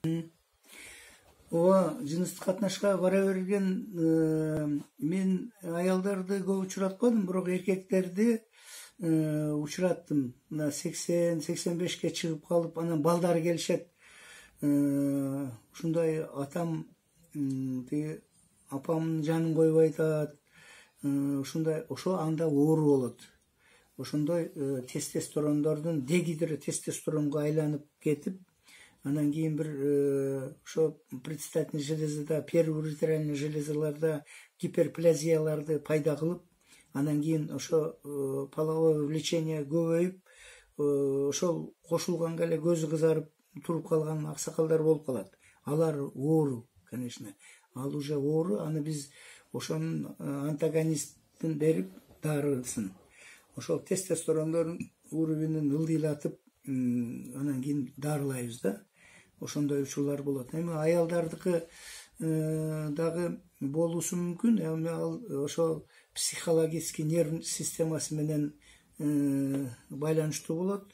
Ооба, жыныстык катнашка бара берген мен аялдарды көп учуратпадым, бирок эркектерди учураттым. Мына 80-85ке чыгып калып, анан балдары келишет. Ушундай атам тиги апамдын жанын койбой атат. Ушундай ошо анда оору болот. Ошондой тестостерондордун дегидро тестостеронго айланып кетип, анан кийин бир ошо предстательный железада, первоуретральный железаларда гиперплазияларды пайда кылып, анан кийин ошо половое влечение көбөйүп, ошол кошулганга эле көзү кызарып туруп калган аксакалдар болуп калат. Алар оору, конечно. Ал уже оору, аны биз ошонун антагонистин берип дарысын. Ошол тестостерондордун уровенин ылдыйлатып, анан кийин дарылайбыз да. Ошондой учурлар болот. Эми аялдардыкы дагы болуусу мүмкүн. Эми ал ошо психологический нерв системасы менен байланыштуу болот.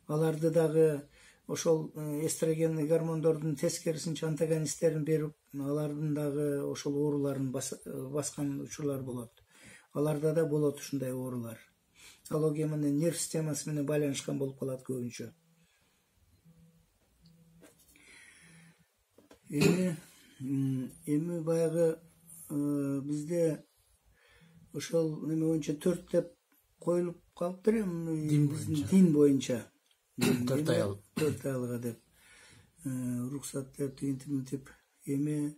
Аларды дагы ошол эстроген гормондордун тескерисинче антагонисттерин берип, алардын дагы ошол ооруларын баскан учурлар болот. Аларда да болот ушундай оорулар. Психология менен нерв системасы менен байланышкан болуп калат көбүнчө. Эми баягы бизде ошол неме боюнча 4 деп коюлуп калыптыр эми дин боюнча. 4 аял. 4 аялга деп уруксат деп тигинтип. Эми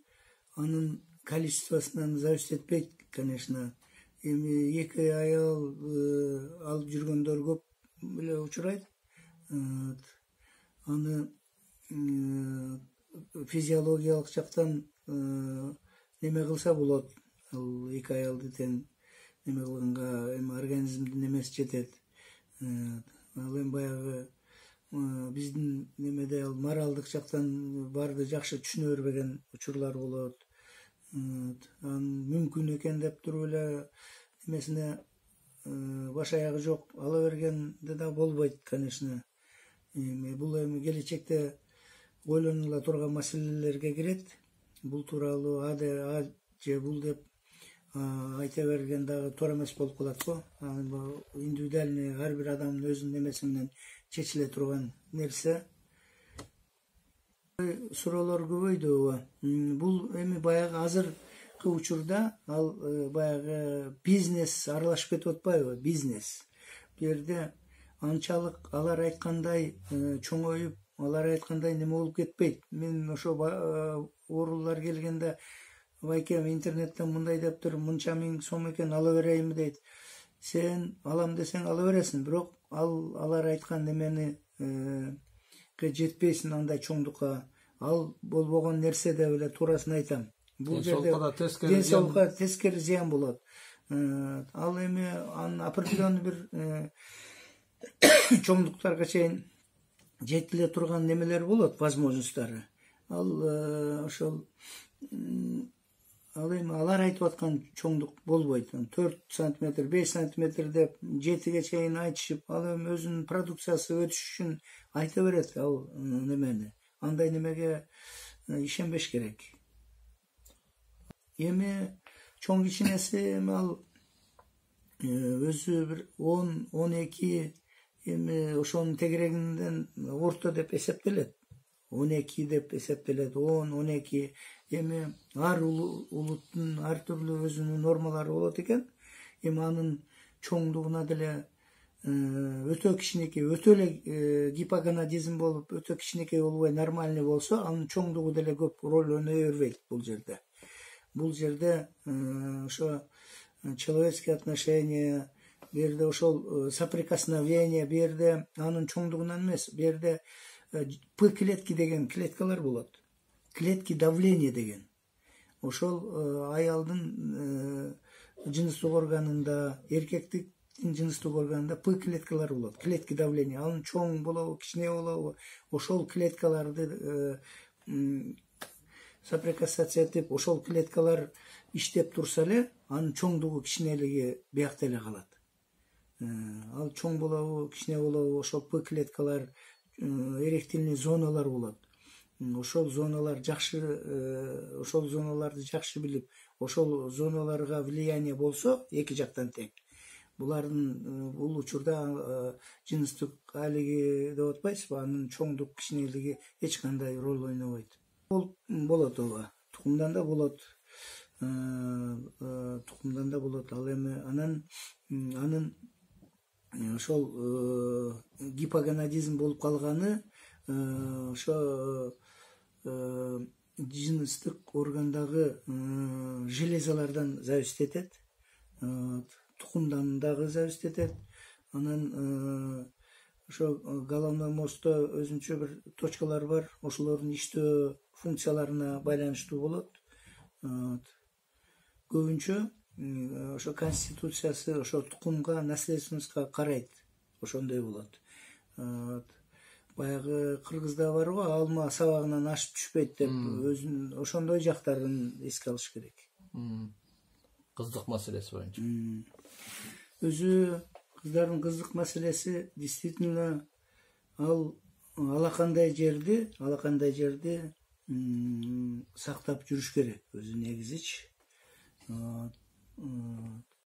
анын количествосунан зависит этпейт, конечно. Эми 2 аял алып жүргөндөр көп эле учурайт. Аны физиологиялык жактан неме кылса болот. Ал 2 аялды тең неме кылганга эми организмдин немеси жетет. Ал эми баягы биздин немеде ал моралдык жактан барды жакшы түшүнө бербеген учурлар болот. Анын мүмкүн экен деп туруп эле немесине баш аягы жок ала бергенде да болбойт, конечно. Бул эми келечекте ойлонула турган маселелерге кирет. Бул тууралуу а же бул деп айта берген дагы туура эмес болуп калат го. Индивидуальный ар бир адамдын өзүнүн немеси менен чечиле турган нерсе. Суроолор көбөйдү. Бул эми баягы азыркы учурда ал баягы бизнес аралашып кетип атпайбы? Бизнес. Бу жерде анчалык алар айткандай чоңоюп, алар айткандай неме болуп кетпейт. Мен ошо оорулар келгенде байкем интернеттен мындай дептир, мынча миң сом экен ала берейинби дейт. Сен алам десең ала бересиң, бирок алар айткан немени жетпейсиң андай чоңдукка. Ал болбогон нерсе деп эле туурасын айтам. Бул жерде денсаулыкка тескери зыян болот. Ал эми анын определенный бир чоңдуктарга чейин жетиле турган немелер болот, возможностьтары. Ал ошол ал эми алар айтып аткан чоңдук болбойт. 4 сантиметр, 5 сантиметр деп 7ге чейин айтышып, ал эми өзүнүн продукциясы өтүш үчүн айта берет ал немени. Андай немеге ишенбеш керек. Эми чоң кичинеси эми ал өзү бир 10-12 эми ошонун тегерегинен орто деп эсептелет. 12 деп эсептелет, 10-12. Эми ар улуттун ар түрлүү өзүнүн нормалары болот экен. Эми анын чоңдугуна деле өтө кичинекей, өтө эле гипоgonadизм болуп, өтө кичинекей болбой нормальный болсо, анын чоңдугу деле көп роль ойной бербейт бул жерде. Бул жерде ошо человеческие отношения, бу жерде ошол соприкосновение, бу жерде анын чоңдугунан эмес, бу жерде П клетки деген клеткалар болот. Клетки давления деген. Ошол аялдын жыныстык органында, эркектик жыныстык органында П клеткалар болот. Клетки давления. Анын чоң болобу, кичине болобу, ошол клеткаларды соприкасация этип, ошол клеткалар иштеп турса эле, анын чоңдугу кичинелиги биякта эле калат. Ал чоң болобу, кичине болобу, ошол П клеткалар эректильный зоналар болот. ошол зоналар жакшы, ошол зоналарды жакшы билип, ошол зоналарга влияние болсо, эки жактан тең. Булардын бул учурда жыныстык алиги деп атпайсызбы, анын чоңдук кичинелиги эч кандай роль ойнобойт. Бул болот, ооба. Тукумдан да болот. Тукумдан да болот. Ал эми анын ошол гипоганадизм болуп калганы ошо жыныстык органдагы железалардан зависит этет, тукумдан дагы зависит этет. Анан ошо головной мозгдо өзүнчө бир точкалар бар, ошолордун иштөө функцияларына байланыштуу болот. Көбүнчө ошо конституциясы ошо тукумга, наследственностька карайт, ошондой болот. Баягы кыргызда бар го, алма сабагынан ашып түшпөйт деп, өзүн ошондой жактарын эске алыш керек. Кыздык маселеси боюнча. Өзү кыздардын кыздык маселеси действительно алакандай жерди сактап жүрүш керек өзү негизичи.